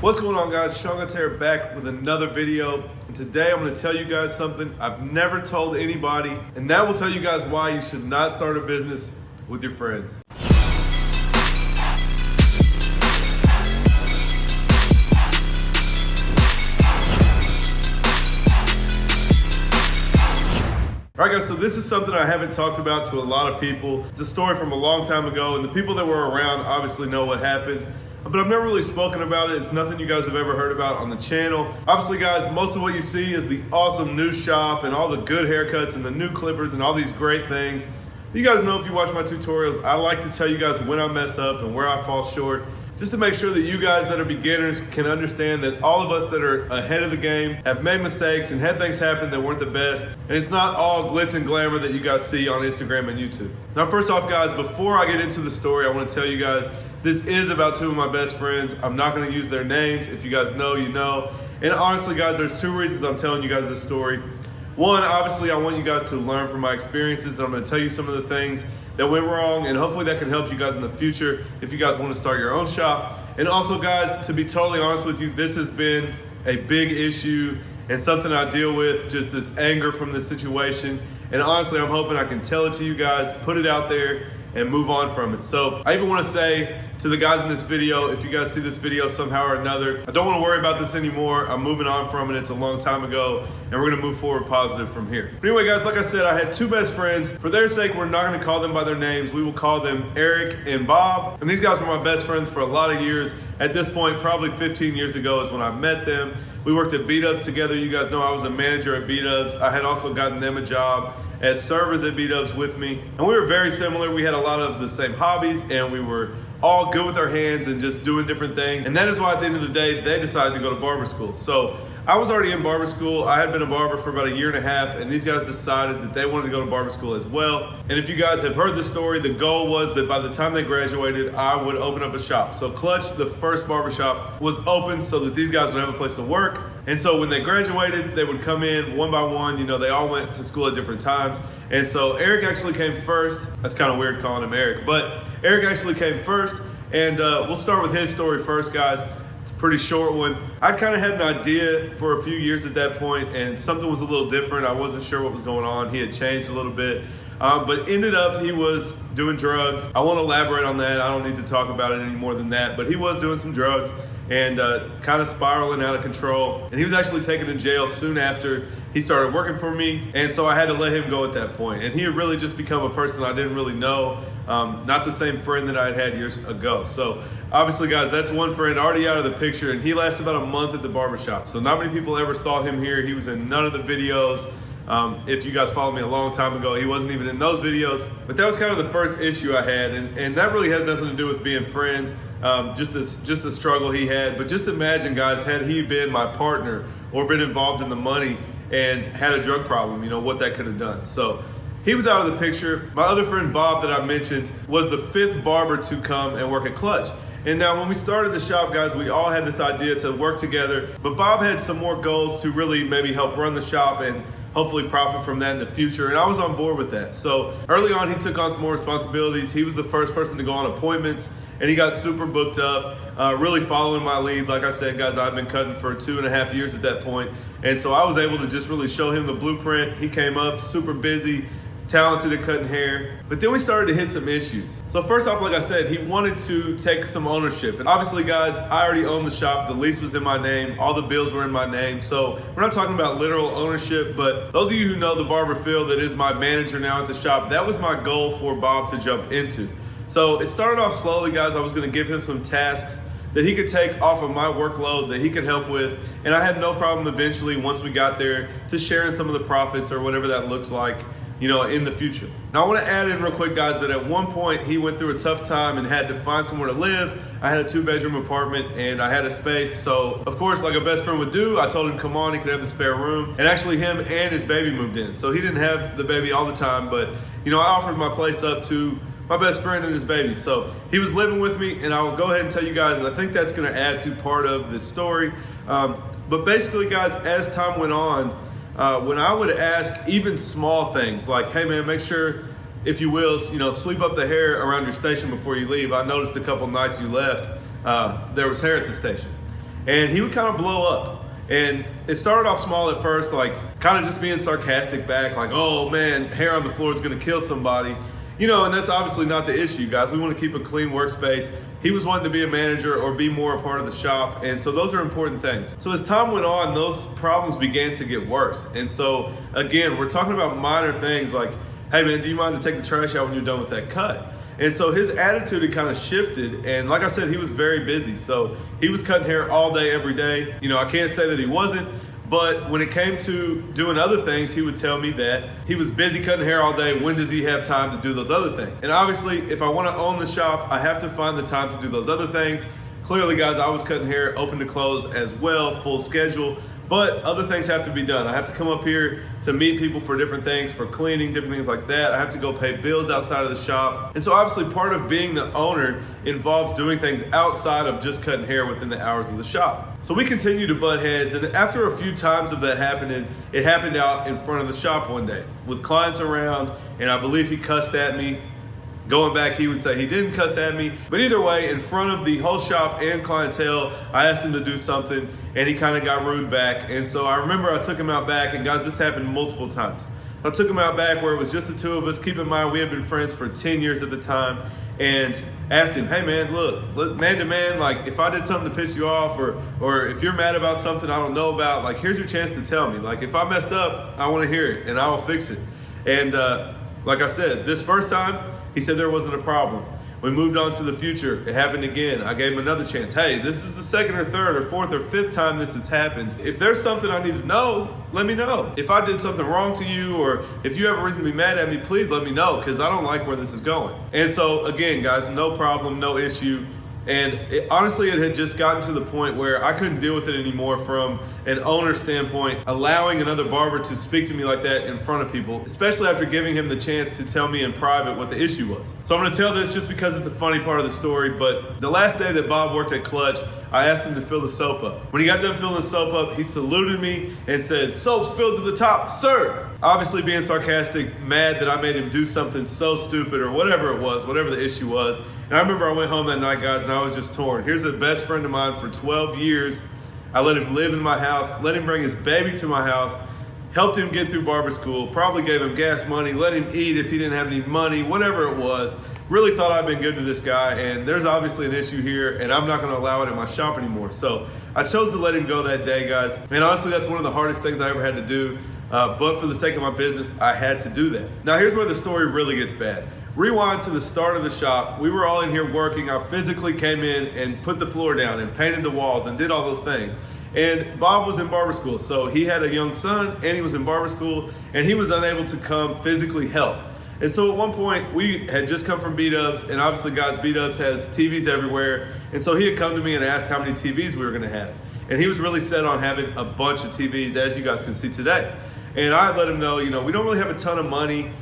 What's going on, guys? Seancutshair back with another video, and today I'm going to tell you guys something I've never told anybody, and that will tell you guys why you should not start a business with your friends. Alright guys, so this is something I haven't talked about to a lot of people. It's a story from a long time ago, and the people that were around obviously know what happened. But I've never really spoken about it. It's nothing you guys have ever heard about on the channel. Obviously guys, most of what you see is the awesome new shop and all the good haircuts and the new clippers and all these great things. You guys know if you watch my tutorials, I like to tell you guys when I mess up and where I fall short, just to make sure that you guys that are beginners can understand that all of us that are ahead of the game have made mistakes and had things happen that weren't the best. And it's not all glitz and glamour that you guys see on Instagram and YouTube. Now, first off guys, before I get into the story, I want to tell you guys, this is about two of my best friends. I'm not gonna use their names. If you guys know, you know. And honestly guys, there's two reasons I'm telling you guys this story. One, obviously I want you guys to learn from my experiences, and I'm gonna tell you some of the things that went wrong, and hopefully that can help you guys in the future if you guys wanna start your own shop. And also guys, to be totally honest with you, this has been a big issue and something I deal with, just this anger from this situation. And honestly, I'm hoping I can tell it to you guys, put it out there, and move on from it. So I even wanna say to the guys in this video, if you guys see this video somehow or another, I don't wanna worry about this anymore. I'm moving on from it. It's a long time ago, and we're gonna move forward positive from here. But anyway guys, like I said, I had two best friends. For their sake, we're not gonna call them by their names. We will call them Eric and Bob. And these guys were my best friends for a lot of years. At this point, probably 15 years ago is when I met them. We worked at B-Dubs together. You guys know I was a manager at B-Dubs. I had also gotten them a job as servers at B-Dubs with me. And we were very similar. We had a lot of the same hobbies, and we were all good with our hands and just doing different things. And that is why at the end of the day, they decided to go to barber school. So I was already in barber school. I had been a barber for about a year and a half, and these guys decided that they wanted to go to barber school as well. And if you guys have heard the story, the goal was that by the time they graduated, I would open up a shop. So Klutch, the first barber shop, was open so that these guys would have a place to work. And so when they graduated, they would come in one by one. You know, they all went to school at different times. And so Eric actually came first. That's kind of weird calling him Eric, but Eric actually came first. And we'll start with his story first, guys. It's a pretty short one. I kind of had an idea for a few years at that point, and something was a little different. I wasn't sure what was going on. He had changed a little bit, but ended up he was doing drugs. I won't elaborate on that. I don't need to talk about it any more than that, but he was doing some drugs and kind of spiraling out of control. And he was actually taken to jail soon after he started working for me. And so I had to let him go at that point. And he had really just become a person I didn't really know. Not the same friend that I had years ago. So obviously guys, that's one friend already out of the picture, and he lasted about a month at the barbershop. So not many people ever saw him here. He was in none of the videos. If you guys followed me a long time ago, he wasn't even in those videos. But that was kind of the first issue I had, and that really has nothing to do with being friends. Just a struggle he had. But just imagine guys, had he been my partner or been involved in the money and had a drug problem, you know, what that could have done. So he was out of the picture. My other friend Bob that I mentioned was the fifth barber to come and work at Klutch. And now when we started the shop, guys, we all had this idea to work together, but Bob had some more goals to really maybe help run the shop and hopefully profit from that in the future, and I was on board with that. So early on, he took on some more responsibilities. He was the first person to go on appointments, and he got super booked up, really following my lead. Like I said, guys, I've been cutting for 2.5 years at that point, and so I was able to just really show him the blueprint. He came up super busy, talented at cutting hair, but then we started to hit some issues. So first off, like I said, he wanted to take some ownership. And obviously guys, I already owned the shop. The lease was in my name. All the bills were in my name. So we're not talking about literal ownership, but those of you who know the barber Phil that is my manager now at the shop, that was my goal for Bob to jump into. So it started off slowly, guys. I was gonna give him some tasks that he could take off of my workload that he could help with. And I had no problem eventually, once we got there, to sharing some of the profits or whatever that looks like, you know, in the future. Now I want to add in real quick, guys, that at one point he went through a tough time and had to find somewhere to live. I had a 2-bedroom apartment and I had a space. So of course, like a best friend would do, I told him, come on, he could have the spare room. And actually him and his baby moved in. So he didn't have the baby all the time, but you know, I offered my place up to my best friend and his baby. So he was living with me, and I will go ahead and tell you guys, and I think that's gonna add to part of this story. But basically guys, as time went on, when I would ask even small things like, hey man, make sure, if you will, you know, sweep up the hair around your station before you leave. I noticed a couple nights you left, there was hair at the station. and he would kind of blow up. And it started off small at first, like kind of just being sarcastic back, like, oh man, hair on the floor is gonna kill somebody. You know, and that's obviously not the issue, guys. We want to keep a clean workspace. He was wanting to be a manager or be more a part of the shop, and so those are important things. So as time went on, those problems began to get worse. And so again, we're talking about minor things like, hey man, do you mind to take the trash out when you're done with that cut? And so his attitude had kind of shifted, and like I said, he was very busy. So he was cutting hair all day, every day. You know, I can't say that he wasn't, but when it came to doing other things, he would tell me that he was busy cutting hair all day. When does he have time to do those other things? And obviously, if I want to own the shop, I have to find the time to do those other things. Clearly, guys, I was cutting hair open to close as well, full schedule. But other things have to be done. I have to come up here to meet people for different things, for cleaning, different things like that. I have to go pay bills outside of the shop. And so obviously part of being the owner involves doing things outside of just cutting hair within the hours of the shop. So we continue to butt heads, and after a few times of that happening, it happened out in front of the shop one day with clients around, and I believe he cussed at me. Going back, he would say he didn't cuss at me. But either way, in front of the whole shop and clientele, I asked him to do something, and he kind of got rude back. And so I remember I took him out back, and guys, this happened multiple times. I took him out back where it was just the two of us. Keep in mind, we had been friends for 10 years at the time, and asked him, hey man, look, man to man, like if I did something to piss you off, or if you're mad about something I don't know about, like here's your chance to tell me. Like if I messed up, I want to hear it, and I will fix it. And like I said, this first time, he said there wasn't a problem. We moved on to the future. It happened again. I gave him another chance. Hey, this is the second or third or fourth or fifth time this has happened. If there's something I need to know, let me know. If I did something wrong to you, or if you have a reason to be mad at me, please let me know, because I don't like where this is going. And so again, guys, no problem, no issue. And honestly, it had just gotten to the point where I couldn't deal with it anymore from an owner standpoint, allowing another barber to speak to me like that in front of people, especially after giving him the chance to tell me in private what the issue was. So I'm gonna tell this just because it's a funny part of the story, but the last day that Bob worked at Klutch, I asked him to fill the soap up. When he got done filling the soap up, he saluted me and said, "Soap's filled to the top, sir." Obviously being sarcastic, mad that I made him do something so stupid or whatever it was, whatever the issue was. And I remember I went home that night, guys, and I was just torn. Here's a best friend of mine for 12 years. I let him live in my house, let him bring his baby to my house, helped him get through barber school, probably gave him gas money, let him eat if he didn't have any money, whatever it was. Really thought I'd been good to this guy, and there's obviously an issue here, and I'm not gonna allow it in my shop anymore. So I chose to let him go that day, guys. And honestly, that's one of the hardest things I ever had to do. But for the sake of my business, I had to do that. Now here's where the story really gets bad. Rewind to the start of the shop. We were all in here working. I physically came in and put the floor down and painted the walls and did all those things. And Bob was in barber school. So he had a young son and he was in barber school, and he was unable to come physically help. And so at one point we had just come from B-Dubs, and obviously guys, B-Dubs has TVs everywhere. And so he had come to me and asked how many TVs we were gonna have. And he was really set on having a bunch of TVs, as you guys can see today. And I let him know, you know, we don't really have a ton of money.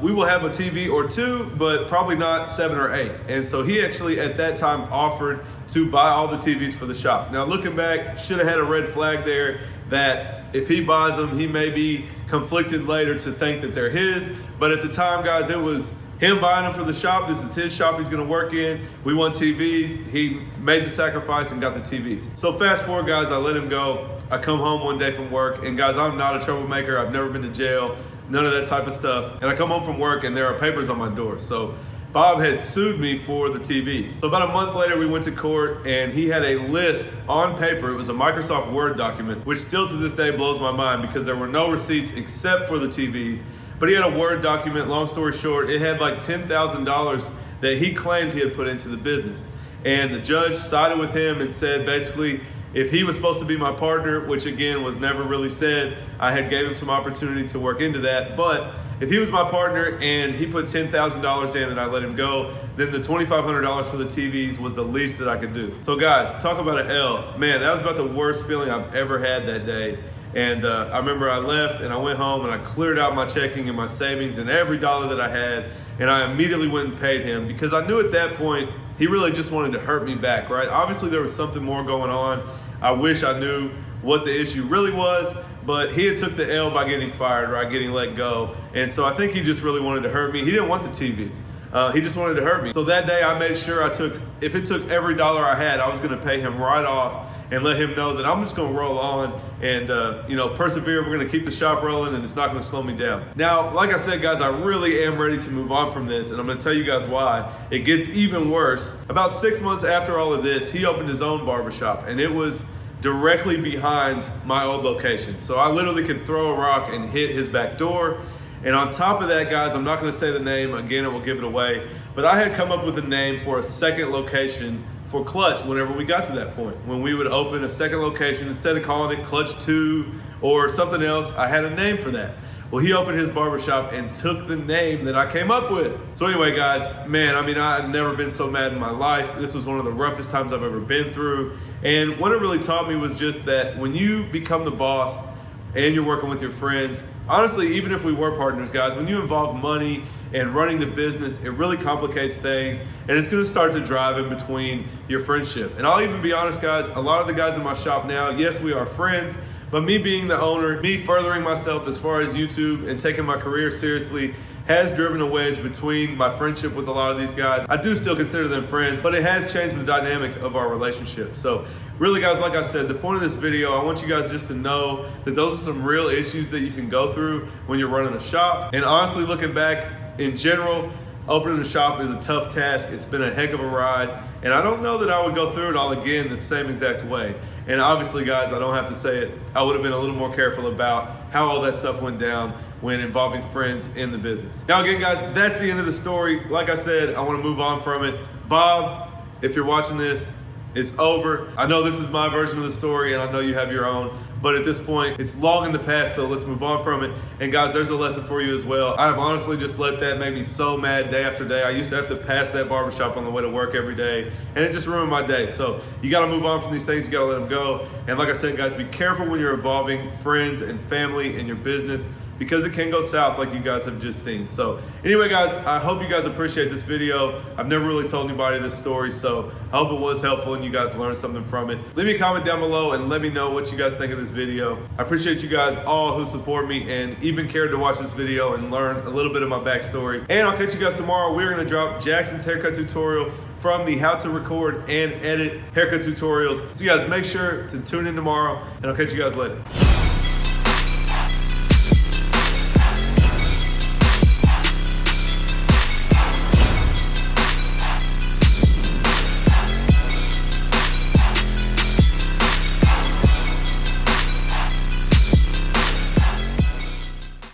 We will have a TV or two, but probably not 7 or 8. And so he actually at that time offered to buy all the TVs for the shop. Now looking back, should have had a red flag there that if he buys them, he may be conflicted later to think that they're his. But at the time, guys, it was him buying them for the shop. This is his shop he's gonna work in. We want TVs. He made the sacrifice and got the TVs. So fast forward, guys, I let him go. I come home one day from work, and guys, I'm not a troublemaker. I've never been to jail, none of that type of stuff. And I come home from work and there are papers on my door. So Bob had sued me for the TVs. So about a month later, we went to court, and he had a list on paper. It was a Microsoft Word document, which still to this day blows my mind because there were no receipts except for the TVs. But he had a Word document. Long story short, it had like $10,000 that he claimed he had put into the business. And the judge sided with him and said basically, if he was supposed to be my partner, which again was never really said, I had gave him some opportunity to work into that. But if he was my partner and he put $10,000 in and I let him go, then the $2,500 for the TVs was the least that I could do. So guys, talk about an L. Man, that was about the worst feeling I've ever had that day. And I remember I left and I went home and I cleared out my checking and my savings and every dollar that I had. And I immediately went and paid him because I knew at that point, he really just wanted to hurt me back, right? Obviously there was something more going on. I wish I knew what the issue really was, but he had took the L by getting fired, right? Getting let go. And so I think he just really wanted to hurt me. He didn't want the TVs. He just wanted to hurt me. So that day I made sure if it took every dollar I had, I was gonna pay him right off. and let him know that I'm just gonna roll on and persevere. We're gonna keep the shop rolling, and it's not gonna slow me down. Now, like I said, guys, I really am ready to move on from this, and I'm gonna tell you guys why. It gets even worse. About 6 months after all of this, he opened his own barbershop, and it was directly behind my old location. So I literally could throw a rock and hit his back door. And on top of that, guys, I'm not gonna say the name, again, it will give it away, but I had come up with a name for a second location for Klutch whenever we got to that point. When we would open a second location, instead of calling it Klutch 2 or something else, I had a name for that. Well, he opened his barbershop and took the name that I came up with. So anyway, guys, man, I mean, I've never been so mad in my life. This was one of the roughest times I've ever been through. And what it really taught me was just that when you become the boss and you're working with your friends, honestly, even if we were partners, guys, when you involve money and running the business, it really complicates things, and it's gonna start to drive in between your friendship. And I'll even be honest, guys, a lot of the guys in my shop now, yes, we are friends, but me being the owner, me furthering myself as far as YouTube and taking my career seriously has driven a wedge between my friendship with a lot of these guys. I do still consider them friends, but it has changed the dynamic of our relationship. So really, guys, like I said, the point of this video, I want you guys just to know that those are some real issues that you can go through when you're running a shop. And honestly, looking back in general, opening a shop is a tough task. It's been a heck of a ride. And I don't know that I would go through it all again the same exact way. And obviously, guys, I don't have to say it, I would have been a little more careful about how all that stuff went down when involving friends in the business. Now again, guys, that's the end of the story. Like I said, I want to move on from it. Bob, if you're watching this, it's over. I know this is my version of the story, and I know you have your own, but at this point, it's long in the past, so let's move on from it. And guys, there's a lesson for you as well. I've honestly just let that make me so mad day after day. I used to have to pass that barbershop on the way to work every day, and it just ruined my day. So you gotta move on from these things, you gotta let them go. And like I said, guys, be careful when you're involving friends and family in your business, because it can go south like you guys have just seen. So anyway, guys, I hope you guys appreciate this video. I've never really told anybody this story, so I hope it was helpful and you guys learned something from it. Leave me a comment down below and let me know what you guys think of this video. I appreciate you guys all who support me and even cared to watch this video and learn a little bit of my backstory. And I'll catch you guys tomorrow. We're gonna drop Jackson's haircut tutorial from the how to record and edit haircut tutorials. So you guys make sure to tune in tomorrow, and I'll catch you guys later.